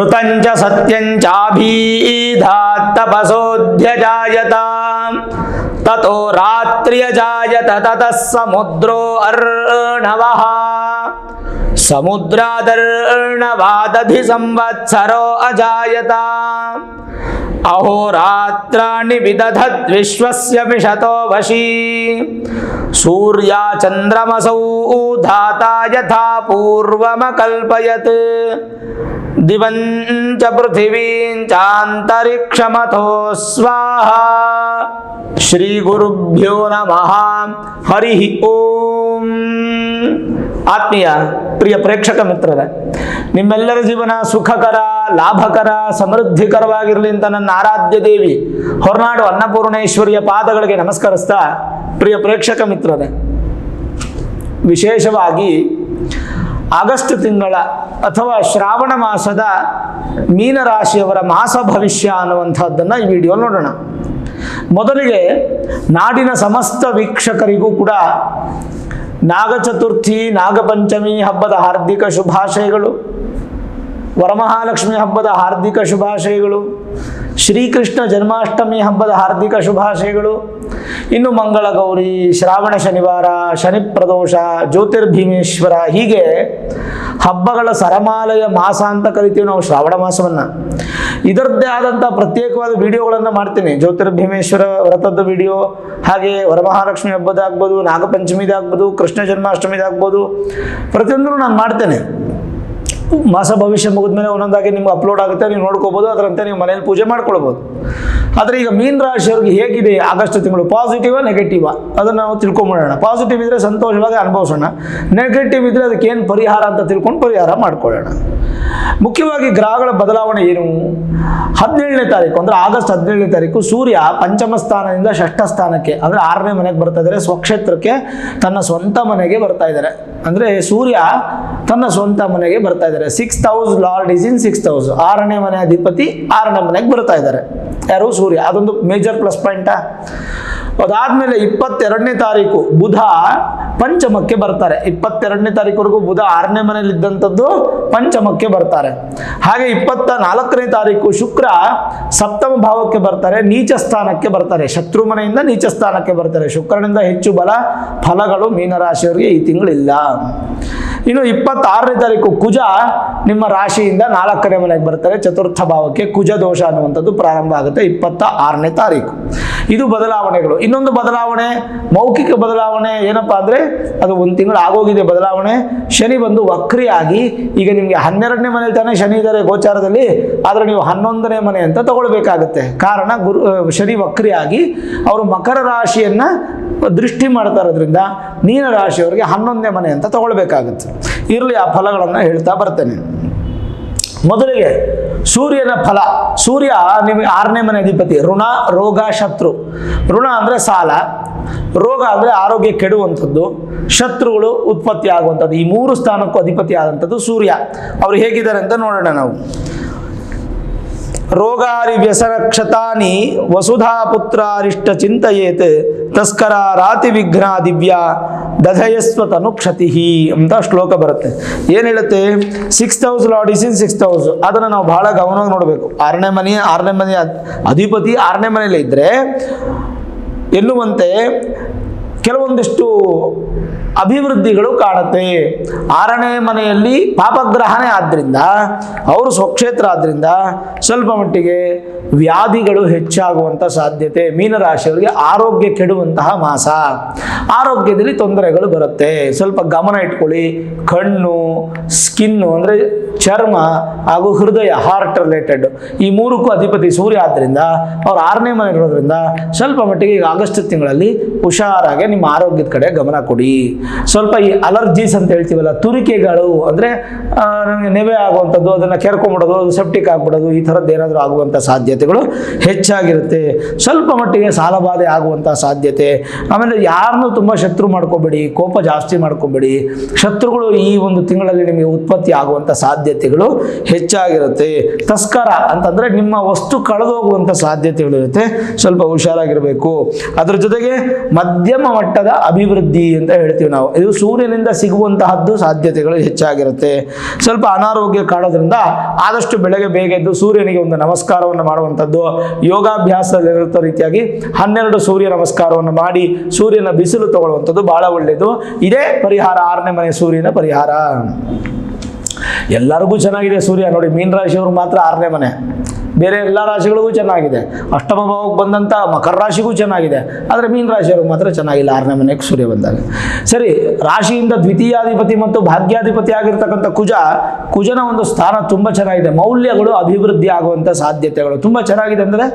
ಋತಂಚ ಸತ್ಯಂಚಾಭೀಧಾತ್ತಪಸೋಧ್ಯಜಾಯತ ತತೋ ರಾತ್ರ್ಯಜಾಯತ ತತಃ ಸಮುದ್ರೋ ಅರ್ಣವಃ ಸಮುದ್ರಾದರ್ಣವಾದಧಿ ಸಂವತ್ಸರೋ ಅಜಾಯತ ಅಹೋರಾತ್ರಾಣಿ ವಿದಧದ್ ವಿಶ್ವಸ್ಯ ಮಿಷತೋ ವಶೀ ಸೂರ್ಯ ಚಂದ್ರಮಸೌ ಧಾತಾ ಯಥಾ ಪೂರ್ವಮಕಲ್ಪಯತ್ ದಿವಂಚ ಪೃಥಿವೀಂಚಾಂತರಿಕ್ಷಮಥೋ ಸ್ವಾಹಾ. ಶ್ರೀ ಗುರುಭ್ಯೋ ನಮಃ. ಹರಿ ಓಂ. ಆತ್ಮೀಯ ಪ್ರಿಯ ಪ್ರೇಕ್ಷಕ ಮಿತ್ರರೇ, ನಿಮ್ಮೆಲ್ಲರ ಜೀವನ ಸುಖಕರ, ಲಾಭಕರ, ಸಮೃದ್ಧಿಕರವಾಗಿರಲಿ ಅಂತ ನನ್ನ ಆರಾಧ್ಯ ದೇವಿ ಹೊರನಾಡು ಅನ್ನಪೂರ್ಣೇಶ್ವರಿಯ ಪಾದಗಳಿಗೆ ನಮಸ್ಕರಿಸ್ತಾ, ಪ್ರಿಯ ಪ್ರೇಕ್ಷಕ ಮಿತ್ರರೇ, ವಿಶೇಷವಾಗಿ ಆಗಸ್ಟ್ ತಿಂಗಳ ಅಥವಾ ಶ್ರಾವಣ ಮಾಸದ ಮೀನರಾಶಿಯವರ ಮಾಸ ಭವಿಷ್ಯ ಅನ್ನುವಂಥದ್ದನ್ನು ಈ ವಿಡಿಯೋ ನೋಡೋಣ. ಮೊದಲಿಗೆ ನಾಡಿನ ಸಮಸ್ತ ವೀಕ್ಷಕರಿಗೂ ಕೂಡ ನಾಗಚತುರ್ಥಿ, ನಾಗಪಂಚಮಿ ಹಬ್ಬದ ಹಾರ್ದಿಕ ಶುಭಾಶಯಗಳು, ವರಮಹಾಲಕ್ಷ್ಮಿ ಹಬ್ಬದ ಹಾರ್ದಿಕ ಶುಭಾಶಯಗಳು, ಶ್ರೀಕೃಷ್ಣ ಜನ್ಮಾಷ್ಟಮಿ ಹಬ್ಬದ ಹಾರ್ದಿಕ ಶುಭಾಶಯಗಳು. ಇನ್ನು ಮಂಗಳ ಗೌರಿ, ಶ್ರಾವಣ ಶನಿವಾರ, ಶನಿ ಪ್ರದೋಷ, ಜ್ಯೋತಿರ್ಭೀಮೇಶ್ವರ, ಹೀಗೆ ಹಬ್ಬಗಳ ಸರಮಾಲಯ ಮಾಸ ಅಂತ ಕರಿತೀವಿ ನಾವು ಶ್ರಾವಣ ಮಾಸವನ್ನು. ಇದರದ್ದೇ ಆದಂಥ ಪ್ರತ್ಯೇಕವಾದ ವಿಡಿಯೋಗಳನ್ನು ಮಾಡ್ತೀನಿ. ಜ್ಯೋತಿರ್ಭೀಮೇಶ್ವರ ವ್ರತದ ವಿಡಿಯೋ, ಹಾಗೆ ವರಮಹಾಲಕ್ಷ್ಮಿ ಹಬ್ಬದಾಗ್ಬೋದು, ನಾಗಪಂಚಮಿದಾಗ್ಬೋದು, ಕೃಷ್ಣ ಜನ್ಮಾಷ್ಟಮಿದಾಗ್ಬೋದು, ಪ್ರತಿಯೊಂದೂ ನಾನು ಮಾಡ್ತೇನೆ. ಮಾಸ ಭವಿಷ್ಯ ಮುಗಿದ್ಮೇಲೆ ಒಂದೊಂದಾಗಿ ನಿಮ್ಗೆ ಅಪ್ಲೋಡ್ ಆಗುತ್ತೆ, ನೀವು ನೋಡ್ಕೋಬೋದು. ಅದರಂತೆ ನೀವು ಮನೇಲಿ ಪೂಜೆ ಮಾಡ್ಕೊಳ್ಬೋದು. ಆದರೆ ಈಗ ಮೀನ ರಾಶಿಯವ್ರಿಗೆ ಹೇಗಿದೆ ಆಗಸ್ಟ್ ತಿಂಗಳು, ಪಾಸಿಟಿವಾ ನೆಗೆಟಿವಾ ಅದನ್ನು ನಾವು ತಿಳ್ಕೊಂಬಿಡೋಣ. ಪಾಸಿಟಿವ್ ಇದ್ದರೆ ಸಂತೋಷವಾಗಿ ಅನುಭವಿಸೋಣ, ನೆಗೆಟಿವ್ ಇದ್ದರೆ ಅದಕ್ಕೆ ಏನು ಪರಿಹಾರ ಅಂತ ತಿಳ್ಕೊಂಡು ಪರಿಹಾರ ಮಾಡ್ಕೊಳ್ಳೋಣ. ಮುಖ್ಯವಾಗಿ ಗ್ರಹಗಳ ಬದಲಾವಣೆ ಏನು? 17ನೇ ತಾರೀಕು ಅಂದರೆ ಆಗಸ್ಟ್ 17ನೇ ತಾರೀಕು ಸೂರ್ಯ ಪಂಚಮ ಸ್ಥಾನದಿಂದ ಷಷ್ಠ ಸ್ಥಾನಕ್ಕೆ ಅಂದರೆ 6ನೇ ಮನೆಗೆ ಬರ್ತಾ ಇದ್ದಾರೆ. ಸ್ವಕ್ಷೇತ್ರಕ್ಕೆ, ತನ್ನ ಸ್ವಂತ ಮನೆಗೆ ಬರ್ತಾ ಇದ್ದಾರೆ. ಅಂದರೆ ಸೂರ್ಯ ತನ್ನ ಸ್ವಂತ ಮನೆಗೆ ಬರ್ತಾ ಇದ್ದಾರೆ. 6th house lord is in 6th house. 6ನೇ ಮನೆ ಅಧಿಪತಿ 6ನೇ ಮನೆಗೆ ಬರ್ತಾ ಇದ್ದಾರೆ. ಯಾರು? ಸೂರ್ಯ. ಅದೊಂದು ಮೇಜರ್ ಪ್ಲಸ್ ಪಾಯಿಂಟಾ. ಅದಾದ್ಮೇಲೆ 22ನೇ ತಾರೀಕು ಬುಧ ಪಂಚಮಕ್ಕೆ ಬರ್ತಾರೆ. 22ನೇ ತಾರೀಕುವರೆಗೂ ಬುಧ 6ನೇ ಮನೆಯಲ್ಲಿ ಇದ್ದಂಥದ್ದು ಪಂಚಮಕ್ಕೆ ಬರ್ತಾರೆ. ಹಾಗೆ 24ನೇ ತಾರೀಕು ಶುಕ್ರ ಸಪ್ತಮ ಭಾವಕ್ಕೆ ಬರ್ತಾರೆ, ನೀಚ ಸ್ಥಾನಕ್ಕೆ ಬರ್ತಾರೆ. ಶತ್ರು ಮನೆಯಿಂದ ನೀಚ ಸ್ಥಾನಕ್ಕೆ ಬರ್ತಾರೆ. ಶುಕ್ರನಿಂದ ಹೆಚ್ಚು ಬಲ ಫಲಗಳು ಮೀನರಾಶಿಯವರಿಗೆ ಈ ತಿಂಗಳಿಲ್ಲ. ಇನ್ನು 26ನೇ ತಾರೀಕು ಕುಜ ನಿಮ್ಮ ರಾಶಿಯಿಂದ 4ನೇ ಮನೆಗೆ ಬರ್ತಾರೆ, ಚತುರ್ಥ ಭಾವಕ್ಕೆ. ಕುಜ ದೋಷ ಅನ್ನುವಂಥದ್ದು ಪ್ರಾರಂಭ ಆಗುತ್ತೆ 26ನೇ ತಾರೀಕು. ಇದು ಬದಲಾವಣೆಗಳು. ಇನ್ನೊಂದು ಬದಲಾವಣೆ, ಮೌಖಿಕ ಬದಲಾವಣೆ ಏನಪ್ಪಾ ಅಂದರೆ, ಅದು ಒಂದು ತಿಂಗಳು ಆಗೋಗಿದೆ ಬದಲಾವಣೆ. ಶನಿ ಬಂದು ವಕ್ರಿಯಾಗಿ, ಈಗ ನಿಮಗೆ 12ನೇ ಮನೆಯಲ್ಲಿ ತಾನೇ ಶನಿ ಇದ್ದಾರೆ ಗೋಚಾರದಲ್ಲಿ, ಆದರೆ ನೀವು 11ನೇ ಮನೆ ಅಂತ ತಗೊಳ್ಬೇಕಾಗುತ್ತೆ. ಕಾರಣ ಶನಿ ವಕ್ರಿಯಾಗಿ ಅವರು ಮಕರ ರಾಶಿಯನ್ನು ದೃಷ್ಟಿ ಮಾಡ್ತಾ ಇರೋದ್ರಿಂದ ಮೀನ ರಾಶಿಯವರಿಗೆ 11ನೇ ಮನೆ ಅಂತ ತಗೊಳ್ಬೇಕಾಗುತ್ತೆ. ಇರಲಿ, ಆ ಫಲಗಳನ್ನು ಹೇಳ್ತಾ ಬರ್ತೇನೆ. ಮೊದಲಿಗೆ ಸೂರ್ಯನ ಫಲ. ಸೂರ್ಯ ನಿಮಗೆ 6ನೇ ಮನೆ ಅಧಿಪತಿ. ಋಣ, ರೋಗ, ಶತ್ರು. ಋಣ ಅಂದರೆ ಸಾಲ, ರೋಗ ಅಂದರೆ ಆರೋಗ್ಯ ಕೆಡುವಂಥದ್ದು, ಶತ್ರುಗಳು ಉತ್ಪತ್ತಿ ಆಗುವಂಥದ್ದು. ಈ 3 ಸ್ಥಾನಕ್ಕೂ ಅಧಿಪತಿ ಆದಂಥದ್ದು ಸೂರ್ಯ. ಅವರು ಹೇಗಿದ್ದಾರೆ ಅಂತ ನೋಡೋಣ ನಾವು. ರೋಗಾರಿ ವ್ಯಸನಕ್ಷತಾನಿ ವಸುಧಾ ಪುತ್ರಾರಿಷ್ಟ ಚಿಂತೆಯೇತ್ ತಸ್ಕರ ರಾತಿ ವಿಘ್ನ ದಿವ್ಯ ದಧಯಸ್ವ ತನು ಕ್ಷತಿ ಅಂತ ಶ್ಲೋಕ ಬರುತ್ತೆ. ಏನು ಹೇಳುತ್ತೆ? 6th house lord is in 6th house. ಅದನ್ನು ನಾವು ಬಹಳ ಗಮನವಾಗಿ ನೋಡಬೇಕು. 6ನೇ ಮನೆಯ ಅಧಿಪತಿ 6ನೇ ಮನೆಯಲ್ಲೇ ಇದ್ದರೆ ಎನ್ನುವಂತೆ ಕೆಲವೊಂದಿಷ್ಟು ಅಭಿವೃದ್ಧಿಗಳು ಕಾಣುತ್ತೆ. 6ನೇ ಮನೆಯಲ್ಲಿ ಪಾಪಗ್ರಹಣೆ ಆದ್ದರಿಂದ, ಅವರು ಸ್ವಕ್ಷೇತ್ರ ಆದ್ದರಿಂದ ಸ್ವಲ್ಪ ಮಟ್ಟಿಗೆ ವ್ಯಾಧಿಗಳು ಹೆಚ್ಚಾಗುವಂಥ ಸಾಧ್ಯತೆ. ಮೀನರಾಶಿಯವರಿಗೆ ಆರೋಗ್ಯ ಕೆಡುವಂತಹ ಮಾಸ. ಆರೋಗ್ಯದಲ್ಲಿ ತೊಂದರೆಗಳು ಬರುತ್ತೆ, ಸ್ವಲ್ಪ ಗಮನ ಇಟ್ಕೊಳ್ಳಿ. ಕಣ್ಣು, ಸ್ಕಿನ್ನು ಅಂದರೆ ಚರ್ಮ ಹಾಗೂ ಹೃದಯ, ಹಾರ್ಟ್ ರಿಲೇಟೆಡ್, ಈ 3ಕ್ಕೂ ಅಧಿಪತಿ ಸೂರ್ಯ ಆದ್ದರಿಂದ ಅವ್ರು 6ನೇ ಮನೆ ಇರೋದ್ರಿಂದ ಸ್ವಲ್ಪ ಮಟ್ಟಿಗೆ ಈಗ ಆಗಸ್ಟ್ ತಿಂಗಳಲ್ಲಿ ಹುಷಾರಾಗಿ ನಿಮ್ಮ ಆರೋಗ್ಯದ ಕಡೆ ಗಮನ ಕೊಡಿ. ಸ್ವಲ್ಪ ಈ ಅಲರ್ಜೀಸ್ ಅಂತ ಹೇಳ್ತೀವಲ್ಲ, ತುರಿಕೆಗಳು ಅಂದರೆ ನಮಗೆ ನೆವೆ ಆಗುವಂಥದ್ದು, ಅದನ್ನು ಕೆರ್ಕೊಂಡ್ಬಿಡೋದು, ಅದು ಸೆಪ್ಟಿಕ್ ಆಗಿಬಿಡೋದು, ಈ ಥರದ್ದು ಏನಾದರೂ ಆಗುವಂಥ ಸಾಧ್ಯತೆಗಳು ಹೆಚ್ಚಾಗಿರುತ್ತೆ. ಸ್ವಲ್ಪ ಮಟ್ಟಿಗೆ ಸಾಲಬಾಧೆ ಆಗುವಂಥ ಸಾಧ್ಯತೆ. ಆಮೇಲೆ ಯಾರನ್ನೂ ತುಂಬ ಶತ್ರು ಮಾಡ್ಕೋಬೇಡಿ, ಕೋಪ ಜಾಸ್ತಿ ಮಾಡ್ಕೋಬೇಡಿ. ಶತ್ರುಗಳು ಈ ಒಂದು ತಿಂಗಳಲ್ಲಿ ನಿಮಗೆ ಉತ್ಪತ್ತಿ ಆಗುವಂಥ ಸಾಧ್ಯತೆಗಳು ಹೆಚ್ಚಾಗಿರುತ್ತೆ. ತಸ್ಕರ ಅಂತಂದರೆ ನಿಮ್ಮ ವಸ್ತು ಕಳೆದೋಗುವಂಥ ಸಾಧ್ಯತೆಗಳಿರುತ್ತೆ, ಸ್ವಲ್ಪ ಹುಷಾರಾಗಿರಬೇಕು. ಅದ್ರ ಜೊತೆಗೆ ಮಧ್ಯಮ ಮಟ್ಟದ ಅಭಿವೃದ್ಧಿ ಅಂತ ಹೇಳ್ತೀವಿ ನಾವು. ಇದು ಸೂರ್ಯನಿಂದ ಸಿಗುವಂತಹದ್ದು ಸಾಧ್ಯತೆಗಳು ಹೆಚ್ಚಾಗಿರುತ್ತೆ. ಸ್ವಲ್ಪ ಅನಾರೋಗ್ಯ ಕಾಡೋದ್ರಿಂದ ಆದಷ್ಟು ಬೆಳಗ್ಗೆ ಬೇಗ ಎದ್ದು ಸೂರ್ಯನಿಗೆ ಒಂದು ನಮಸ್ಕಾರವನ್ನು ಮಾಡುವಂಥದ್ದು, ಯೋಗಾಭ್ಯಾಸದಲ್ಲಿರುತ್ತ ರೀತಿಯಾಗಿ 12 ಸೂರ್ಯ ನಮಸ್ಕಾರವನ್ನು ಮಾಡಿ ಸೂರ್ಯನ ಬಿಸಿಲು ತಗೊಳ್ಳುವಂಥದ್ದು ಬಹಳ ಒಳ್ಳೆಯದು. ಇದೇ ಪರಿಹಾರ, 6ನೇ ಮನೆ ಸೂರ್ಯನ ಪರಿಹಾರ. ಎಲ್ಲರಿಗೂ ಚೆನ್ನಾಗಿದೆ ಸೂರ್ಯ ನೋಡಿ, ಮೀನ ರಾಶಿಯವರು ಮಾತ್ರ 6ನೇ ಮನೆ, ಬೇರೆ ಎಲ್ಲ ರಾಶಿಗಳಿಗೂ ಚೆನ್ನಾಗಿದೆ. ಅಷ್ಟಮ ಭಾವಕ್ಕೆ ಬಂದಂಥ ಮಕರ ರಾಶಿಗೂ ಚೆನ್ನಾಗಿದೆ, ಆದರೆ ಮೀನ ರಾಶಿಯವ್ರಿಗೆ ಮಾತ್ರ ಚೆನ್ನಾಗಿಲ್ಲ 6ನೇ ಮನೆಗೆ ಸೂರ್ಯ ಬಂದಾಗ. ಸರಿ, ರಾಶಿಯಿಂದ ದ್ವಿತೀಯಾಧಿಪತಿ ಮತ್ತು ಭಾಗ್ಯಾಧಿಪತಿ ಆಗಿರ್ತಕ್ಕಂಥ ಕುಜನ ಒಂದು ಸ್ಥಾನ ತುಂಬ ಚೆನ್ನಾಗಿದೆ. ಮೌಲ್ಯಗಳು ಅಭಿವೃದ್ಧಿ ಆಗುವಂಥ ಸಾಧ್ಯತೆಗಳು ತುಂಬ ಚೆನ್ನಾಗಿದೆ. ಅಂದರೆ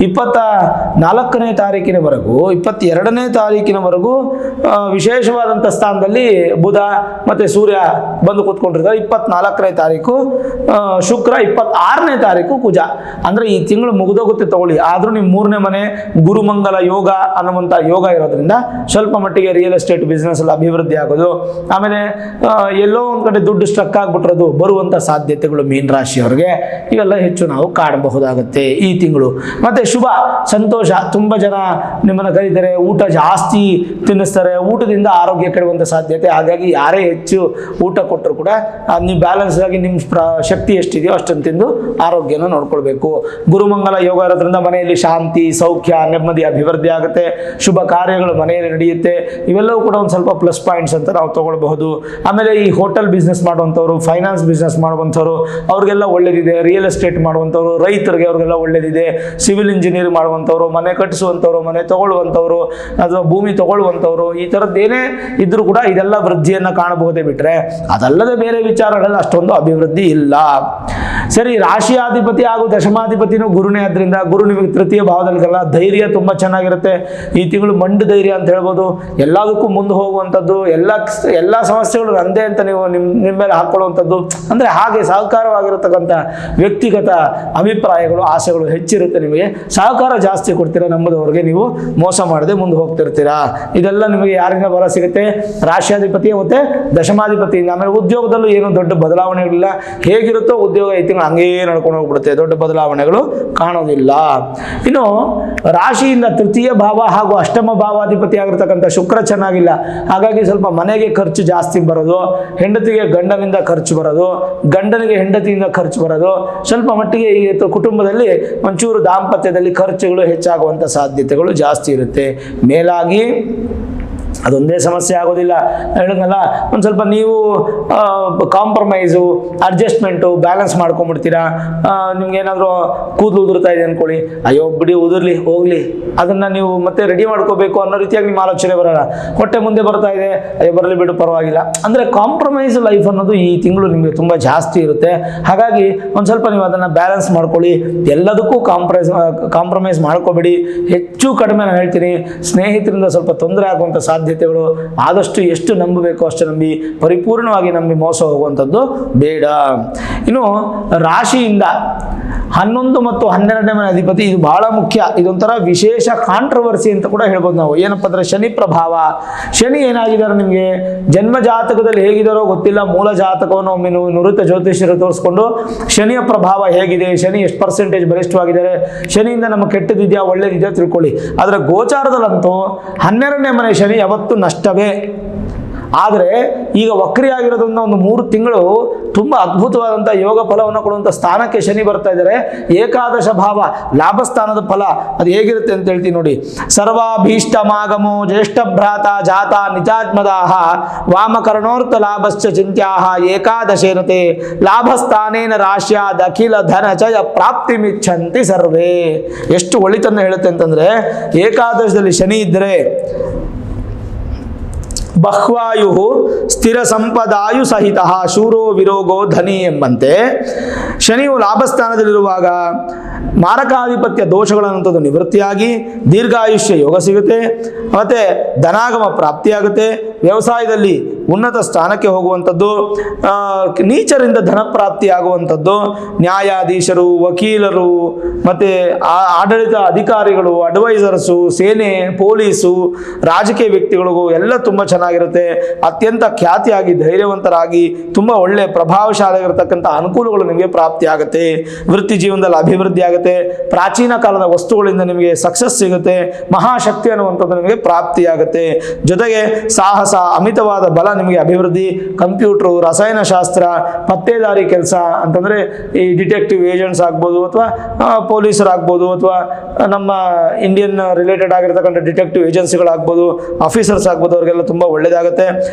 24ನೇ ತಾರೀಕಿನವರೆಗೂ 22ನೇ ತಾರೀಕಿನವರೆಗೂ ವಿಶೇಷವಾದಂಥ ಸ್ಥಾನದಲ್ಲಿ ಬುಧ ಮತ್ತು ಸೂರ್ಯ ಬಂದು ಕೂತ್ಕೊಂಡಿರ್ತಾರೆ. 24ನೇ ತಾರೀಕು ಶುಕ್ರ, 26ನೇ ತಾರೀಕು ಕುಜ. ಅಂದ್ರೆ ಈ ತಿಂಗಳು ಮುಗಿದೋಗುತ್ತೆ ತಗೊಳ್ಳಿ. ಆದ್ರೂ ನೀವು 3ನೇ ಮನೆ ಗುರುಮಂಗಲ ಯೋಗ ಅನ್ನುವಂಥ ಯೋಗ ಇರೋದ್ರಿಂದ ಸ್ವಲ್ಪ ಮಟ್ಟಿಗೆ ರಿಯಲ್ ಎಸ್ಟೇಟ್ ಬಿಸ್ನೆಸ್ ಎಲ್ಲ ಅಭಿವೃದ್ಧಿ ಆಗೋದು, ಆಮೇಲೆ ಎಲ್ಲೋ ಒಂದು ಕಡೆ ದುಡ್ಡು ಸ್ಟ್ರಕ್ ಆಗ್ಬಿಟ್ರದು ಬರುವಂಥ ಸಾಧ್ಯತೆಗಳು ಮೀನ ರಾಶಿಯವರಿಗೆ ಇವೆಲ್ಲ ಹೆಚ್ಚು ನಾವು ಕಾಣಬಹುದಾಗುತ್ತೆ ಈ ತಿಂಗಳು. ಮತ್ತೆ ಶುಭ ಸಂತೋಷ, ತುಂಬ ಜನ ನಿಮ್ಮನ್ನು ಕರೀತಾರೆ, ಊಟ ಜಾಸ್ತಿ ತಿನ್ನಿಸ್ತಾರೆ, ಊಟದಿಂದ ಆರೋಗ್ಯ ಕೆಡುವಂಥ ಸಾಧ್ಯತೆ. ಹಾಗಾಗಿ ಯಾರೇ ಹೆಚ್ಚು ಊಟ ಕೊಟ್ಟರು ಕೂಡ ನೀವು ಬ್ಯಾಲೆನ್ಸ್ ಆಗಿ ನಿಮ್ಮ ಶಕ್ತಿ ಎಷ್ಟಿದೆಯೋ ಅಷ್ಟನ್ನು ತಿಂದು ಆರೋಗ್ಯನ ನೋಡ್ಕೊಳ್ಬೇಕು. ಗುರುಮಂಗಲ ಯೋಗ ಇರೋದ್ರಿಂದ ಮನೆಯಲ್ಲಿ ಶಾಂತಿ, ಸೌಖ್ಯ, ನೆಮ್ಮದಿ, ಅಭಿವೃದ್ಧಿ ಆಗುತ್ತೆ. ಶುಭ ಕಾರ್ಯಗಳು ಮನೆಯಲ್ಲಿ ನಡೆಯುತ್ತೆ. ಇವೆಲ್ಲವೂ ಕೂಡ ಒಂದು ಸ್ವಲ್ಪ ಪ್ಲಸ್ ಪಾಯಿಂಟ್ಸ್ ಅಂತ ನಾವು ತಗೊಳ್ಬಹುದು. ಆಮೇಲೆ ಈ ಹೋಟೆಲ್ ಬಿಸ್ನೆಸ್ ಮಾಡುವಂಥವ್ರು, ಫೈನಾನ್ಸ್ ಬಿಸ್ನೆಸ್ ಮಾಡುವಂಥವ್ರು ಅವ್ರಿಗೆಲ್ಲ ಒಳ್ಳೇದಿದೆ. ರಿಯಲ್ ಎಸ್ಟೇಟ್ ಮಾಡುವಂಥವ್ರು, ರೈತರಿಗೆ ಅವ್ರಿಗೆಲ್ಲ ಒಳ್ಳೇದಿದೆ. ಸಿವಿಲ್ ಇಂಜಿನಿಯರ್ ಮಾಡುವಂಥವ್ರು, ಮನೆ ಕಟ್ಟಿಸುವಂಥವ್ರು, ಮನೆ ತಗೊಳ್ಳುವಂಥವ್ರು ಅಥವಾ ಭೂಮಿ ತಗೊಳ್ಳುವಂಥವ್ರು, ಈ ಥರದ್ದೇನೇ ಇದ್ರೂ ಕೂಡ ಇದೆಲ್ಲ ವೃದ್ಧಿಯನ್ನು ಕಾಣಬಹುದೇ ಬಿಟ್ಟರೆ ಅದಲ್ಲದೆ ಬೇರೆ ವಿಚಾರಗಳಲ್ಲಿ ಅಷ್ಟೊಂದು ಅಭಿವೃದ್ಧಿ ಇಲ್ಲ. ಸರಿ, ರಾಶಿಯಾಧಿಪತಿ ಹಾಗೂ ದಶಮಾಧಿಪತಿನೂ ಗುರುನೇ ಆದ್ರಿಂದ ಗುರು ನಿಮಗೆ ತೃತೀಯ ಭಾವದಲ್ಲಿರಲ್ಲ. ಧೈರ್ಯ ತುಂಬ ಚೆನ್ನಾಗಿರುತ್ತೆ ಈ ತಿಂಗಳು. ಮಂಡು ಧೈರ್ಯ ಅಂತ ಹೇಳ್ಬೋದು. ಎಲ್ಲದಕ್ಕೂ ಮುಂದೆ ಹೋಗುವಂಥದ್ದು, ಎಲ್ಲ ಸಮಸ್ಯೆಗಳು ನಂದೇ ಅಂತ ನೀವು ನಿಮ್ಮ ಮೇಲೆ ಹಾಕ್ಕೊಳ್ಳುವಂಥದ್ದು. ಅಂದರೆ ಹಾಗೆ ಸಹಕಾರವಾಗಿರತಕ್ಕಂಥ ವ್ಯಕ್ತಿಗತ ಅಭಿಪ್ರಾಯಗಳು, ಆಸೆಗಳು ಹೆಚ್ಚಿರುತ್ತೆ. ನಿಮಗೆ ಸಹಕಾರ ಜಾಸ್ತಿ ಕೊಡ್ತೀರಾ, ನಂಬದವ್ರಿಗೆ ನೀವು ಮೋಸ ಮಾಡದೆ ಮುಂದೆ ಹೋಗ್ತಿರ್ತೀರಾ. ಇದೆಲ್ಲ ನಿಮಗೆ ಯಾರಿಂದ ಬಲ ಸಿಗುತ್ತೆ? ರಾಶಿಯಾಧಿಪತಿ ಮತ್ತು ದಶಮಾಧಿಪತಿಯಿಂದ. ಆಮೇಲೆ ಉದ್ಯೋಗದಲ್ಲೂ ಏನು ದೊಡ್ಡ ಬದಲಾವಣೆಗಳಿಲ್ಲ, ಹೇಗಿರುತ್ತೋ ಉದ್ಯೋಗ ಈ ತಿಂಗಳು ಹಂಗೇ ನಡ್ಕೊಂಡು ಹೋಗ್ಬಿಡುತ್ತೆ, ದೊಡ್ಡ ಬದಲಾವಣೆಗಳು ಕಾಣೋದಿಲ್ಲ. ಇನ್ನು ರಾಶಿಯಿಂದ ತೃತೀಯ ಭಾವ ಹಾಗೂ ಅಷ್ಟಮ ಭಾವಾಧಿಪತಿ ಆಗಿರ್ತಕ್ಕಂಥ ಶುಕ್ರ ಚೆನ್ನಾಗಿಲ್ಲ. ಹಾಗಾಗಿ ಸ್ವಲ್ಪ ಮನೆಗೆ ಖರ್ಚು ಜಾಸ್ತಿ ಬರೋದು, ಹೆಂಡತಿಗೆ ಗಂಡನಿಂದ ಖರ್ಚು ಬರೋದು, ಗಂಡನಿಗೆ ಹೆಂಡತಿಯಿಂದ ಖರ್ಚು ಬರೋದು, ಸ್ವಲ್ಪ ಮಟ್ಟಿಗೆ ಈ ಕುಟುಂಬದಲ್ಲಿ ಒಂಚೂರು ದಾಂಪತ್ಯದಲ್ಲಿ ಖರ್ಚುಗಳು ಹೆಚ್ಚಾಗುವಂಥ ಸಾಧ್ಯತೆಗಳು ಜಾಸ್ತಿ ಇರುತ್ತೆ. ಮೇಲಾಗಿ ಅದೊಂದೇ ಸಮಸ್ಯೆ ಆಗೋದಿಲ್ಲ, ಹೇಳಿದ್ನಲ್ಲ, ಒಂದು ಸ್ವಲ್ಪ ನೀವು ಕಾಂಪ್ರಮೈಸು, ಅಡ್ಜಸ್ಟ್ಮೆಂಟು, ಬ್ಯಾಲೆನ್ಸ್ ಮಾಡ್ಕೊಂಡ್ಬಿಡ್ತೀರಾ. ನಿಮ್ಗೇನಾದರೂ ಕೂದಲು ಉದುರ್ತಾ ಇದೆ ಅಂದ್ಕೊಳ್ಳಿ, ಅಯ್ಯೋ ಬಿಡಿ ಉದುರ್ಲಿ ಹೋಗ್ಲಿ, ಅದನ್ನು ನೀವು ಮತ್ತೆ ರೆಡಿ ಮಾಡ್ಕೋಬೇಕು ಅನ್ನೋ ರೀತಿಯಾಗಿ ನಿಮ್ಮ ಆಲೋಚನೆ ಬರೋಲ್ಲ. ಹೊಟ್ಟೆ ಮುಂದೆ ಬರ್ತಾ ಇದೆ, ಅಯ್ಯೋ ಬರಲಿ ಬಿಡು ಪರವಾಗಿಲ್ಲ. ಅಂದರೆ ಕಾಂಪ್ರಮೈಸ್ ಲೈಫ್ ಅನ್ನೋದು ಈ ತಿಂಗಳು ನಿಮಗೆ ತುಂಬ ಜಾಸ್ತಿ ಇರುತ್ತೆ. ಹಾಗಾಗಿ ಒಂದು ಸ್ವಲ್ಪ ನೀವು ಅದನ್ನು ಬ್ಯಾಲೆನ್ಸ್ ಮಾಡ್ಕೊಳ್ಳಿ. ಎಲ್ಲದಕ್ಕೂ ಕಾಂಪ್ರಮೈಸ್ ಮಾಡ್ಕೋಬೇಡಿ. ಹೆಚ್ಚು ಕಡಿಮೆ ನಾನು ಹೇಳ್ತೀನಿ, ಸ್ನೇಹಿತರಿಂದ ಸ್ವಲ್ಪ ತೊಂದರೆ ಆಗುವಂಥ ಸಾಧ್ಯತೆಗಳು ಆದಷ್ಟು ಎಷ್ಟು ನಂಬಬೇಕು ಅಷ್ಟು ನಂಬಿ, ಪರಿಪೂರ್ಣವಾಗಿ ನಂಬಿ ಮೋಸ ಹೋಗುವಂಥದ್ದು ಬೇಡ. ಇನ್ನು ರಾಶಿಯಿಂದ 11 ಮತ್ತು 12ನೇ ಮನೆ ಅಧಿಪತಿ, ಇದು ಬಹಳ ಮುಖ್ಯ. ಇದೊಂಥರ ವಿಶೇಷ ಕಾಂಟ್ರವರ್ಸಿ ಅಂತ ಕೂಡ ಹೇಳ್ಬೋದು ನಾವು. ಏನಪ್ಪ ಅಂದರೆ ಶನಿ ಪ್ರಭಾವ. ಶನಿ ಏನಾಗಿದ್ದಾರೆ ನಿಮಗೆ ಜನ್ಮ ಜಾತಕದಲ್ಲಿ ಹೇಗಿದ್ದಾರೋ ಗೊತ್ತಿಲ್ಲ, ಮೂಲ ಜಾತಕವನ್ನು ಒಮ್ಮೆ ನುರಿತ ಜ್ಯೋತಿಷ್ಯರು ತೋರಿಸ್ಕೊಂಡು ಶನಿಯ ಪ್ರಭಾವ ಹೇಗಿದೆ, ಶನಿ ಎಷ್ಟು ಪರ್ಸೆಂಟೇಜ್ ಬಲಿಷ್ಠವಾಗಿದ್ದಾರೆ, ಶನಿಯಿಂದ ನಮ್ಮ ಕೆಟ್ಟದಿದೆಯಾ ಒಳ್ಳೇದಿದೆಯಾ ತಿಳ್ಕೊಳ್ಳಿ. ಆದರೆ ಗೋಚಾರದಲ್ಲಂತೂ 12ನೇ ಮನೆ ಶನಿ ಯಾವತ್ತೂ ನಷ್ಟವೇ. ಆದರೆ ಈಗ ವಕ್ರಿ ಆಗಿರೋದ್ರಿಂದ ಒಂದು 3 ತಿಂಗಳು ತುಂಬ ಅದ್ಭುತವಾದಂಥ ಯೋಗ ಫಲವನ್ನು ಕೊಡುವಂಥ ಸ್ಥಾನಕ್ಕೆ ಶನಿ ಬರ್ತಾ ಇದ್ದಾರೆ. ಏಕಾದಶ ಭಾವ ಲಾಭ ಸ್ಥಾನದ ಫಲ ಅದು ಹೇಗಿರುತ್ತೆ ಅಂತ ಹೇಳ್ತೀನಿ ನೋಡಿ. ಸರ್ವಾಭೀಷ್ಟಮಾಗಮೋ ಜ್ಯೇಷ್ಠ ಭ್ರಾತ ಜಾತ ನಿಜಾತ್ಮದಾಹ ವಾಮಕರ್ಣೋರ್ಥ ಲಾಭಶ್ಚ ಚಿಂತ್ಯಾಹ ಏಕಾದಶೇನತೆ ಲಾಭಸ್ಥಾನೇನ ರಾಶ್ಯಾದ ಅಖಿಲ ಧನ ಚಯ ಪ್ರಾಪ್ತಿ ಮಿಚ್ಛಂತಿ ಸರ್ವೇ. ಎಷ್ಟು ಒಳಿತನ್ನು ಹೇಳುತ್ತೆ ಅಂತಂದರೆ, ಏಕಾದಶದಲ್ಲಿ ಶನಿ ಇದ್ದರೆ ಬಹ್ವಾಯು ಸ್ಥಿರ ಸಂಪದಾಯು ಸಹಿತ ಶೂರೋ ವಿರೋಗೋ ಧನಿ ಎಂಬಂತೆ ಶನಿಯು ಲಾಭಸ್ಥಾನದಲ್ಲಿರುವಾಗ ಮಾರಕಾಧಿಪತ್ಯ ದೋಷಗಳನ್ನಂಥದ್ದು ನಿವೃತ್ತಿಯಾಗಿ ದೀರ್ಘಾಯುಷ್ಯ ಯೋಗ ಸಿಗುತ್ತೆ, ಮತ್ತು ಧನಾಗಮ ಪ್ರಾಪ್ತಿಯಾಗುತ್ತೆ. ವ್ಯವಸಾಯದಲ್ಲಿ ಉನ್ನತ ಸ್ಥಾನಕ್ಕೆ ಹೋಗುವಂಥದ್ದು, ನೀಚರಿಂದ ಧನ ಪ್ರಾಪ್ತಿ ಆಗುವಂಥದ್ದು, ನ್ಯಾಯಾಧೀಶರು, ವಕೀಲರು, ಮತ್ತು ಆಡಳಿತ ಅಧಿಕಾರಿಗಳು, ಅಡ್ವೈಸರ್ಸು, ಸೇನೆ, ಪೊಲೀಸು, ರಾಜಕೀಯ ವ್ಯಕ್ತಿಗಳಿಗೂ ಎಲ್ಲ ತುಂಬ ಚೆನ್ನಾಗಿರುತ್ತೆ. ಅತ್ಯಂತ ಖ್ಯಾತಿಯಾಗಿ ಧೈರ್ಯವಂತರಾಗಿ ತುಂಬ ಒಳ್ಳೆಯ ಪ್ರಭಾವಶಾಲಿಯಾಗಿರ್ತಕ್ಕಂಥ ಅನುಕೂಲಗಳು ನಿಮಗೆ ಪ್ರಾಪ್ತಿ ಆಗುತ್ತೆ. ವೃತ್ತಿ ಜೀವನದಲ್ಲಿ ಅಭಿವೃದ್ಧಿ ಆಗುತ್ತೆ. ಪ್ರಾಚೀನ ಕಾಲದ ವಸ್ತುಗಳಿಂದ ನಿಮಗೆ ಸಕ್ಸಸ್ ಸಿಗುತ್ತೆ. ಮಹಾಶಕ್ತಿ ಅನ್ನುವಂಥದ್ದು ನಿಮಗೆ ಪ್ರಾಪ್ತಿಯಾಗುತ್ತೆ. ಜೊತೆಗೆ ಸಾಹಸ, ಸಾಹಸ, ಅಮಿತವಾದ ಬಲ ನಿಮಗೆ ಅಭಿವೃದ್ಧಿ, ಕಂಪ್ಯೂಟ್ರು, ರಸಾಯನಶಾಸ್ತ್ರ, ಪತ್ತೇದಾರಿ ಕೆಲಸ ಅಂತಂದರೆ ಈ ಡಿಟೆಕ್ಟಿವ್ ಏಜೆಂಟ್ಸ್ ಆಗ್ಬೋದು, ಅಥವಾ ಪೊಲೀಸರಾಗ್ಬೋದು, ಅಥವಾ ನಮ್ಮ ಇಂಡಿಯನ್ ರಿಲೇಟೆಡ್ ಆಗಿರ್ತಕ್ಕಂಥ ಡಿಟೆಕ್ಟಿವ್ ಏಜೆನ್ಸಿಗಳಾಗ್ಬೋದು, ಆಫೀಸರ್ಸ್ ಆಗ್ಬೋದು, ಅವ್ರಿಗೆಲ್ಲ ತುಂಬ ಒಳ್ಳೆಯದಾಗುತ್ತೆ.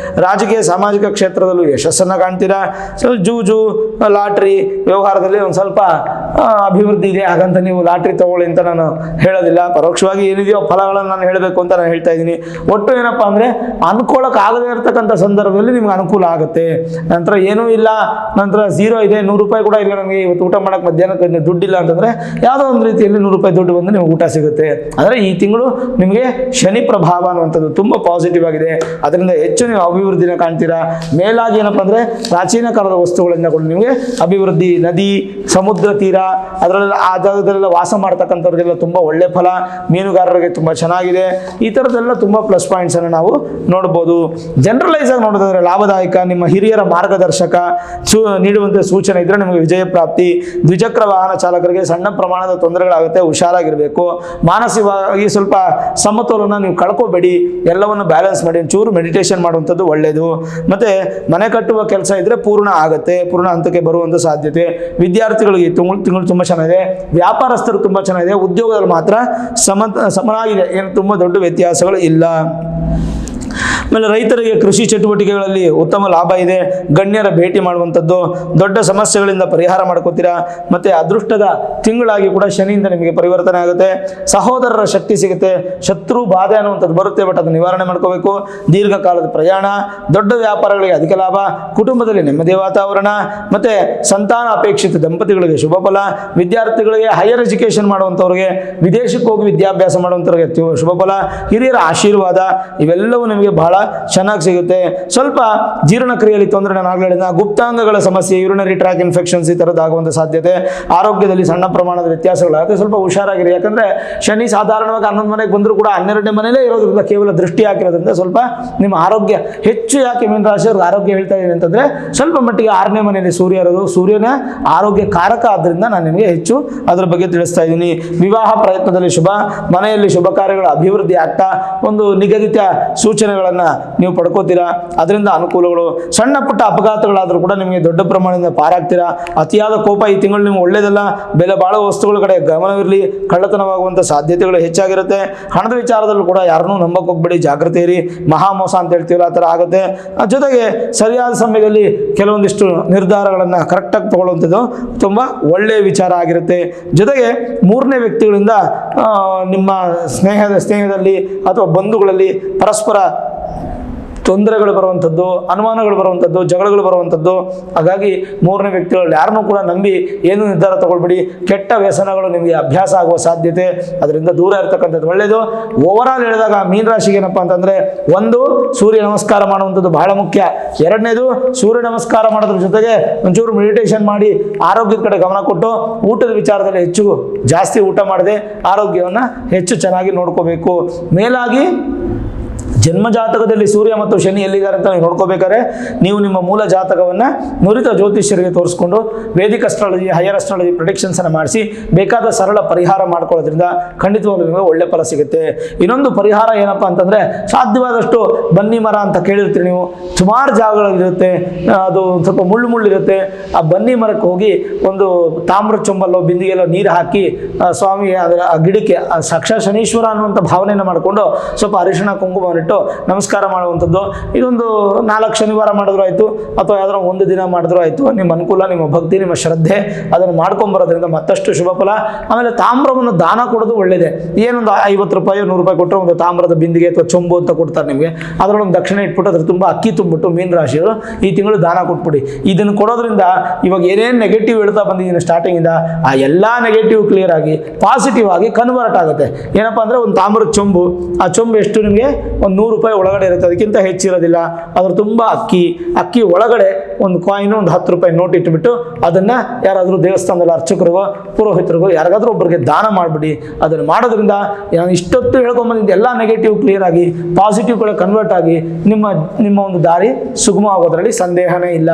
ರಾಜಕೀಯ ಸಾಮಾಜಿಕ ಕ್ಷೇತ್ರದಲ್ಲೂ ಯಶಸ್ಸನ್ನು ಕಾಣ್ತೀರಾ. ಸೊ ಜೂಜು, ಲಾಟ್ರಿ ವ್ಯವಹಾರದಲ್ಲಿ ಒಂದು ಸ್ವಲ್ಪ ಅಭಿವೃದ್ಧಿ ಇದೆ, ಹಾಗಂತ ನೀವು ಲಾಟ್ರಿ ತಗೊಳ್ಳಿ ಅಂತ ನಾನು ಹೇಳೋದಿಲ್ಲ. ಪರೋಕ್ಷವಾಗಿ ಏನಿದೆಯೋ ಫಲಗಳನ್ನು ನಾನು ಹೇಳಬೇಕು ಅಂತ ನಾನು ಹೇಳ್ತಾ ಇದ್ದೀನಿ. ಒಟ್ಟು ಏನಪ್ಪ ಅಂದರೆ ಅನ್ಕೊಳ್ಳೋಕ್ಕಾಗದೇ ಇರತಕ್ಕಂಥ ಸಂದರ್ಭದಲ್ಲಿ ನಿಮ್ಗೆ ಅನುಕೂಲ ಆಗುತ್ತೆ. ನಂತರ ಏನೂ ಇಲ್ಲ, ನಂತರ ಝೀರೋ ಇದೆ, 100 ರೂಪಾಯಿ ಕೂಡ ಇಲ್ಲ, ನನಗೆ ಇವತ್ತು ಊಟ ಮಾಡೋಕ್ಕೆ ಮಧ್ಯಾಹ್ನಕ್ಕೆ ದುಡ್ಡಿಲ್ಲ ಅಂತಂದರೆ ಯಾವುದೋ ಒಂದು ರೀತಿಯಲ್ಲಿ 100 ರೂಪಾಯಿ ದುಡ್ಡು ಬಂದು ನಿಮ್ಗೆ ಊಟ ಸಿಗುತ್ತೆ. ಅಂದರೆ ಈ ತಿಂಗಳು ನಿಮಗೆ ಶನಿ ಪ್ರಭಾವ ಅನ್ನುವಂಥದ್ದು ತುಂಬ ಪಾಸಿಟಿವ್ ಆಗಿದೆ. ಅದರಿಂದ ಹೆಚ್ಚು ನೀವು ಅಭಿವೃದ್ಧಿನ ಕಾಣ್ತೀರಾ. ಮೇಲಾಗಿ ಏನಪ್ಪ ಅಂದರೆ ಪ್ರಾಚೀನ ಕಾಲದ ವಸ್ತುಗಳಿಂದ ಕೂಡ ನಿಮಗೆ ಅಭಿವೃದ್ಧಿ, ನದಿ, ಸಮುದ್ರ ತೀರ, ಅದರಲ್ಲಿ ಆ ಜಾಗದಲ್ಲೆಲ್ಲ ವಾಸ ಮಾಡ್ತಕ್ಕಂಥವ್ರಿಗೆಲ್ಲ ತುಂಬ ಒಳ್ಳೆ ಫಲ, ಮೀನುಗಾರರಿಗೆ ತುಂಬ ಚೆನ್ನಾಗಿದೆ. ಈ ಥರದ್ದೆಲ್ಲ ತುಂಬ ಪ್ಲಸ್ ಪಾಯಿಂಟ್ಸನ್ನು ನಾವು ನೋಡ್ಬೋದು. ಜನರಲೈಸ್ ಆಗಿ ನೋಡೋದಾದ್ರೆ ಲಾಭದಾಯಕ, ನಿಮ್ಮ ಹಿರಿಯರ ಮಾರ್ಗದರ್ಶಕ ನೀಡುವಂಥ ಸೂಚನೆ ಇದ್ದರೆ ನಿಮಗೆ ವಿಜಯ ಪ್ರಾಪ್ತಿ. ದ್ವಿಚಕ್ರ ವಾಹನ ಚಾಲಕರಿಗೆ ಸಣ್ಣ ಪ್ರಮಾಣದ ತೊಂದರೆಗಳಾಗುತ್ತೆ, ಹುಷಾರಾಗಿರಬೇಕು. ಮಾನಸಿಕವಾಗಿ ಸ್ವಲ್ಪ ಸಮತೋಲನ ನೀವು ಕಳ್ಕೋಬೇಡಿ, ಎಲ್ಲವನ್ನು ಬ್ಯಾಲೆನ್ಸ್ ಮಾಡಿ ಒಂಚೂರು ಮೆಡಿಟೇಷನ್ ಮಾಡುವಂಥದ್ದು ಒಳ್ಳೆಯದು. ಮತ್ತು ಮನೆ ಕಟ್ಟುವ ಕೆಲಸ ಇದ್ದರೆ ಪೂರ್ಣ ಆಗುತ್ತೆ, ಪೂರ್ಣ ಹಂತಕ್ಕೆ ಬರುವಂಥ ಸಾಧ್ಯತೆ. ವಿದ್ಯಾರ್ಥಿಗಳಿಗೆ ತಿಂಗಳು ತುಂಬ ಚೆನ್ನಾಗಿದೆ. ವ್ಯಾಪಾರಸ್ಥರು ತುಂಬ ಚೆನ್ನಾಗಿದೆ. ಉದ್ಯೋಗದಲ್ಲಿ ಮಾತ್ರ ಸಮನಾಗಿದೆ, ಏನು ತುಂಬ ದೊಡ್ಡ ವ್ಯತ್ಯಾಸಗಳು ಇಲ್ಲ. ಆಮೇಲೆ ರೈತರಿಗೆ ಕೃಷಿ ಚಟುವಟಿಕೆಗಳಲ್ಲಿ ಉತ್ತಮ ಲಾಭ ಇದೆ. ಗಣ್ಯರ ಭೇಟಿ ಮಾಡುವಂಥದ್ದು, ದೊಡ್ಡ ಸಮಸ್ಯೆಗಳಿಂದ ಪರಿಹಾರ ಮಾಡ್ಕೋತೀರಾ. ಮತ್ತು ಅದೃಷ್ಟದ ತಿಂಗಳಾಗಿ ಕೂಡ ಶನಿಯಿಂದ ನಿಮಗೆ ಪರಿವರ್ತನೆ ಆಗುತ್ತೆ. ಸಹೋದರರ ಶಕ್ತಿ ಸಿಗುತ್ತೆ. ಶತ್ರು ಬಾಧೆ ಅನ್ನುವಂಥದ್ದು ಬರುತ್ತೆ, ಬಟ್ ಅದು ನಿವಾರಣೆ ಮಾಡ್ಕೋಬೇಕು. ದೀರ್ಘಕಾಲದ ಪ್ರಯಾಣ, ದೊಡ್ಡ ವ್ಯಾಪಾರಗಳಿಗೆ ಅಧಿಕ ಲಾಭ, ಕುಟುಂಬದಲ್ಲಿ ನೆಮ್ಮದಿಯ ವಾತಾವರಣ, ಮತ್ತು ಸಂತಾನ ಅಪೇಕ್ಷಿತ ದಂಪತಿಗಳಿಗೆ ಶುಭ ಫಲ. ವಿದ್ಯಾರ್ಥಿಗಳಿಗೆ ಹೈಯರ್ ಎಜುಕೇಷನ್ ಮಾಡುವಂಥವ್ರಿಗೆ, ವಿದೇಶಕ್ಕೆ ಹೋಗಿ ವಿದ್ಯಾಭ್ಯಾಸ ಮಾಡುವಂಥವ್ರಿಗೆ ಶುಭ ಫಲ. ಹಿರಿಯರ ಆಶೀರ್ವಾದ ಇವೆಲ್ಲವೂ ನಿಮಗೆ ಬಹಳ ಚೆನ್ನಾಗಿ ಸಿಗುತ್ತೆ. ಸ್ವಲ್ಪ ಜೀರ್ಣಕ್ರಿಯೆಯಲ್ಲಿ ತೊಂದರೆ, ನಾನು ಆಗಲೇ ಹೇಳಿದ ಗುಪ್ತಾಂಗಗಳ ಸಮಸ್ಯೆ, ಯೂರಿನರಿ ಟ್ರ್ಯಾಕ್ ಇನ್ಫೆಕ್ಷನ್ಸ್ ಈ ಥರದ್ದಾಗುವಂಥ ಸಾಧ್ಯತೆ. ಆರೋಗ್ಯದಲ್ಲಿ ಸಣ್ಣ ಪ್ರಮಾಣದ ವ್ಯತ್ಯಾಸಗಳಾಗುತ್ತೆ, ಸ್ವಲ್ಪ ಹುಷಾರಾಗಿರಿ. ಯಾಕಂದರೆ ಶನಿ ಸಾಧಾರಣವಾಗಿ 11 ಮನೆಗೆ ಬಂದರೂ ಕೂಡ 12ನೇ ಮನೆಯಲ್ಲೇ ಇರೋದ್ರಿಂದ, ಕೇವಲ ದೃಷ್ಟಿ ಹಾಕಿರೋದ್ರಿಂದ ಸ್ವಲ್ಪ ನಿಮ್ಮ ಆರೋಗ್ಯ ಹೆಚ್ಚು. ಯಾಕೆ ಮೀನ ರಾಶಿಯವ್ರಿಗೆ ಆರೋಗ್ಯ ಹೇಳ್ತಾ ಇದ್ದೀನಿ ಅಂತಂದರೆ, ಸ್ವಲ್ಪ ಮಟ್ಟಿಗೆ 6ನೇ ಮನೆಯಲ್ಲಿ ಸೂರ್ಯ ಇರೋದು, ಸೂರ್ಯನ ಆರೋಗ್ಯ ಕಾರಕ ಆದ್ದರಿಂದ ನಾನು ನಿಮಗೆ ಹೆಚ್ಚು ಅದರ ಬಗ್ಗೆ ತಿಳಿಸ್ತಾ ಇದ್ದೀನಿ. ವಿವಾಹ ಪ್ರಯತ್ನದಲ್ಲಿ ಶುಭ, ಮನೆಯಲ್ಲಿ ಶುಭ ಕಾರ್ಯಗಳ ಅಭಿವೃದ್ಧಿ ಆಗ್ತಾ ಒಂದು ನಿಗದಿತ ಸೂಚನೆಗಳನ್ನು ನೀವು ಪಡ್ಕೋತೀರಾ, ಅದರಿಂದ ಅನುಕೂಲಗಳು. ಸಣ್ಣ ಪುಟ್ಟ ಅಪಘಾತಗಳಾದರೂ ಕೂಡ ನಿಮಗೆ ದೊಡ್ಡ ಪ್ರಮಾಣದಿಂದ ಪಾರಾಗ್ತೀರಾ. ಅತಿಯಾದ ಕೋಪ ಈ ತಿಂಗಳು ನಿಮ್ಗೆ ಒಳ್ಳೆಯದಲ್ಲ. ಬೆಲೆ ಬಾಳುವ ವಸ್ತುಗಳ ಕಡೆ ಗಮನವಿರಲಿ, ಕಳ್ಳತನವಾಗುವಂಥ ಸಾಧ್ಯತೆಗಳು ಹೆಚ್ಚಾಗಿರುತ್ತೆ. ಹಣದ ವಿಚಾರದಲ್ಲೂ ಕೂಡ ಯಾರನ್ನೂ ನಂಬಕ್ಕೆ ಹೋಗ್ಬೇಡಿ, ಜಾಗ್ರತೆ ಇರಿ. ಮಹಾಮೋಸ ಅಂತ ಹೇಳ್ತೀವಲ್ಲ, ಆ ಥರ ಆಗುತ್ತೆ. ಜೊತೆಗೆ ಸರಿಯಾದ ಸಮಯದಲ್ಲಿ ಕೆಲವೊಂದಿಷ್ಟು ನಿರ್ಧಾರಗಳನ್ನು ಕರೆಕ್ಟಾಗಿ ತಗೊಳ್ಳುವಂಥದ್ದು ತುಂಬ ಒಳ್ಳೆಯ ವಿಚಾರ ಆಗಿರುತ್ತೆ. ಜೊತೆಗೆ 3ನೇ ವ್ಯಕ್ತಿಗಳಿಂದ ನಿಮ್ಮ ಸ್ನೇಹದಲ್ಲಿ ಅಥವಾ ಬಂಧುಗಳಲ್ಲಿ ಪರಸ್ಪರ ತೊಂದರೆಗಳು ಬರುವಂಥದ್ದು, ಅನುಮಾನಗಳು ಬರುವಂಥದ್ದು, ಜಗಳಗಳು ಬರುವಂಥದ್ದು. ಹಾಗಾಗಿ 3ನೇ ವ್ಯಕ್ತಿಗಳು ಯಾರನ್ನೂ ಕೂಡ ನಂಬಿ ಏನು ನಿರ್ಧಾರ ತಗೊಳ್ಬೇಡಿ. ಕೆಟ್ಟ ವ್ಯಸನಗಳು ನಿಮಗೆ ಅಭ್ಯಾಸ ಆಗುವ ಸಾಧ್ಯತೆ, ಅದರಿಂದ ದೂರ ಇರತಕ್ಕಂಥದ್ದು ಒಳ್ಳೆಯದು. ಓವರಾಲ್ ಹೇಳಿದಾಗ ಮೀನರಾಶಿಗೆ ಏನಪ್ಪ ಅಂತಂದರೆ, 1 ಸೂರ್ಯ ನಮಸ್ಕಾರ ಮಾಡುವಂಥದ್ದು ಬಹಳ ಮುಖ್ಯ. 2ನೇದು ಸೂರ್ಯ ನಮಸ್ಕಾರ ಮಾಡೋದ್ರ ಜೊತೆಗೆ ಒಂಚೂರು ಮೆಡಿಟೇಷನ್ ಮಾಡಿ ಆರೋಗ್ಯದ ಕಡೆ ಗಮನ ಕೊಟ್ಟು, ಊಟದ ವಿಚಾರದಲ್ಲಿ ಜಾಸ್ತಿ ಊಟ ಮಾಡದೆ ಆರೋಗ್ಯವನ್ನು ಹೆಚ್ಚು ಚೆನ್ನಾಗಿ ನೋಡ್ಕೋಬೇಕು. ಮೇಲಾಗಿ ಜನ್ಮ ಜಾತಕದಲ್ಲಿ ಸೂರ್ಯ ಮತ್ತು ಶನಿ ಎಲ್ಲಿದ್ದಾರೆ ಅಂತ ನೀವು ನೋಡ್ಕೋಬೇಕಾದ್ರೆ, ನೀವು ನಿಮ್ಮ ಮೂಲ ಜಾತಕವನ್ನು ನುರಿತ ಜ್ಯೋತಿಷ್ಯರಿಗೆ ತೋರಿಸ್ಕೊಂಡು ವೇದಿಕ್ ಅಸ್ಟ್ರಾಲಜಿ, ಹೈಯರ್ ಅಸ್ಟ್ರಾಲಜಿ ಪ್ರೆಡಿಕ್ಷನ್ಸನ್ನು ಮಾಡಿಸಿ ಬೇಕಾದ ಸರಳ ಪರಿಹಾರ ಮಾಡ್ಕೊಳ್ಳೋದ್ರಿಂದ ಖಂಡಿತವಾಗ್ಲೂ ನಿಮಗೆ ಒಳ್ಳೆ ಫಲ ಸಿಗುತ್ತೆ. ಇನ್ನೊಂದು ಪರಿಹಾರ ಏನಪ್ಪ ಅಂತಂದರೆ, ಸಾಧ್ಯವಾದಷ್ಟು ಬನ್ನಿ ಮರ ಅಂತ ಕೇಳಿರ್ತೀರಿ ನೀವು, ಸುಮಾರು ಜಾಗಗಳಲ್ಲಿರುತ್ತೆ, ಅದು ಸ್ವಲ್ಪ ಮುಳ್ಳಿರುತ್ತೆ. ಆ ಬನ್ನಿ ಮರಕ್ಕೆ ಹೋಗಿ ಒಂದು ತಾಮ್ರ ಚೊಂಬಲ್ಲೋ ಬಿಂದಿಗೆಲ್ಲೋ ನೀರು ಹಾಕಿ ಸ್ವಾಮಿ ಅದರ ಆ ಗಿಡಕ್ಕೆ ಸಾಕ್ಷಾತ್ ಶನೀಶ್ವರ ಅನ್ನುವಂಥ ಭಾವನೆಯನ್ನು ಮಾಡಿಕೊಂಡು ಸ್ವಲ್ಪ ಅರಿಶಿಣ ಕುಂಕುಮವನ್ನು ನಮಸ್ಕಾರ ಮಾಡುವಂಥದ್ದು. ಇದೊಂದು 4 ಶನಿವಾರ ಮಾಡಿದ್ರು ಆಯಿತು, ಅಥವಾ ಯಾವ್ದಾರ 1 ದಿನ ಮಾಡಿದ್ರು ಆಯಿತು. ನಿಮ್ಮ ಅನುಕೂಲ, ನಿಮ್ಮ ಭಕ್ತಿ, ನಿಮ್ಮ ಶ್ರದ್ಧೆ ಅದನ್ನು ಮಾಡ್ಕೊಂಬರೋದ್ರಿಂದ ಮತ್ತಷ್ಟು ಶುಭ ಫಲ. ಆಮೇಲೆ ತಾಮ್ರವನ್ನು ದಾನ ಕೊಡೋದು ಒಳ್ಳೆಯದೇ. ಏನೊಂದು 50 ರೂಪಾಯಿ 100 ರೂಪಾಯಿ ಕೊಟ್ಟರೆ ಒಂದು ತಾಮ್ರದ ಬಿಂದಿಗೆ ಅಥವಾ ಚೊಂಬು ಅಂತ ಕೊಡ್ತಾರೆ ನಿಮಗೆ. ಅದರೊಳಗೆ ದಕ್ಷಿಣ ಇಟ್ಬಿಟ್ಟು ಅದ್ರ ತುಂಬ ಅಕ್ಕಿ ತುಂಬಿಟ್ಟು ಮೀನ ರಾಶಿಯವರು ಈ ತಿಂಗಳು ದಾನ ಕೊಟ್ಬಿಡಿ. ಇದನ್ನು ಕೊಡೋದ್ರಿಂದ ಇವಾಗ ಏನೇನು ನೆಗೆಟಿವ್ ಹೇಳ್ತಾ ಬಂದಿದ್ದೀನಿ ಸ್ಟಾರ್ಟಿಂಗಿಂದ, ಆ ಎಲ್ಲ ನೆಗೆಟಿವ್ ಕ್ಲಿಯರ್ ಆಗಿ ಪಾಸಿಟಿವ್ ಆಗಿ ಕನ್ವರ್ಟ್ ಆಗುತ್ತೆ. ಏನಪ್ಪ ಅಂದರೆ, ಒಂದು ತಾಮ್ರದ ಚೊಂಬು, ಆ ಚೊಂಬು ಎಷ್ಟು ನಿಮಗೆ ಒಂದು 100 ರೂಪಾಯಿ ಒಳಗಡೆ ಇರುತ್ತೆ, ಅದಕ್ಕಿಂತ ಹೆಚ್ಚಿರೋದಿಲ್ಲ. ಅದ್ರ ತುಂಬ ಅಕ್ಕಿ ಒಳಗಡೆ ಒಂದು ಕಾಯಿನು, ಒಂದು 10 ರೂಪಾಯಿ ನೋಟ್ ಇಟ್ಬಿಟ್ಟು ಅದನ್ನು ಯಾರಾದರೂ ದೇವಸ್ಥಾನದಲ್ಲಿ ಅರ್ಚಕರಿಗೋ ಪುರೋಹಿತರಿಗೋ ಯಾರಿಗಾದ್ರೂ ಒಬ್ಬರಿಗೆ ದಾನ ಮಾಡಿಬಿಡಿ. ಅದನ್ನು ಮಾಡೋದ್ರಿಂದ ನಾನು ಇಷ್ಟೊತ್ತು ಹೇಳ್ಕೊಂಬಂದಿದ್ದು ಎಲ್ಲ ನೆಗೆಟಿವ್ ಕ್ಲಿಯರ್ ಆಗಿ ಪಾಸಿಟಿವ್ಗಳ ಕನ್ವರ್ಟ್ ಆಗಿ ನಿಮ್ಮ ಒಂದು ದಾರಿ ಸುಗಮ ಆಗೋದ್ರಲ್ಲಿ ಸಂದೇಹನೇ ಇಲ್ಲ.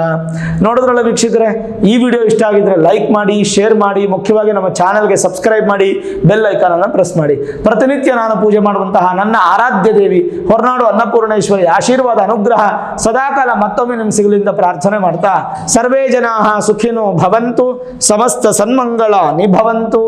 ನೋಡಿದ್ರಲ್ಲ ವೀಕ್ಷಕರೇ, ಈ ವಿಡಿಯೋ ಇಷ್ಟ ಆಗಿದ್ರೆ ಲೈಕ್ ಮಾಡಿ, ಶೇರ್ ಮಾಡಿ, ಮುಖ್ಯವಾಗಿ ನಮ್ಮ ಚಾನಲ್ಗೆ ಸಬ್ಸ್ಕ್ರೈಬ್ ಮಾಡಿ, ಬೆಲ್ ಐಕಾನ್ ಅನ್ನು ಪ್ರೆಸ್ ಮಾಡಿ. ಪ್ರತಿನಿತ್ಯ ನಾನು ಪೂಜೆ ಮಾಡುವಂತಹ ನನ್ನ ಆರಾಧ್ಯ ದೇವಿ ಹೊರನಾಡು ಅನ್ನಪೂರ್ಣೇಶ್ವರಿ ಆಶೀರ್ವಾದ ಅನುಗ್ರಹ ಸದಾಕಾಲ ಮತ್ತೊಮ್ಮೆ ನಿಮ್ಮ ಸಿಗಲಿಂದ ಪ್ರಾರ್ಥನೆ ಮಾಡ್ತಾ ಸರ್ವೇ ಜನಾಃ ಸುಖಿನೋ ಭವಂತು, ಸಮಸ್ತ ಸನ್ಮಂಗಳ ನಿಭವಂತು.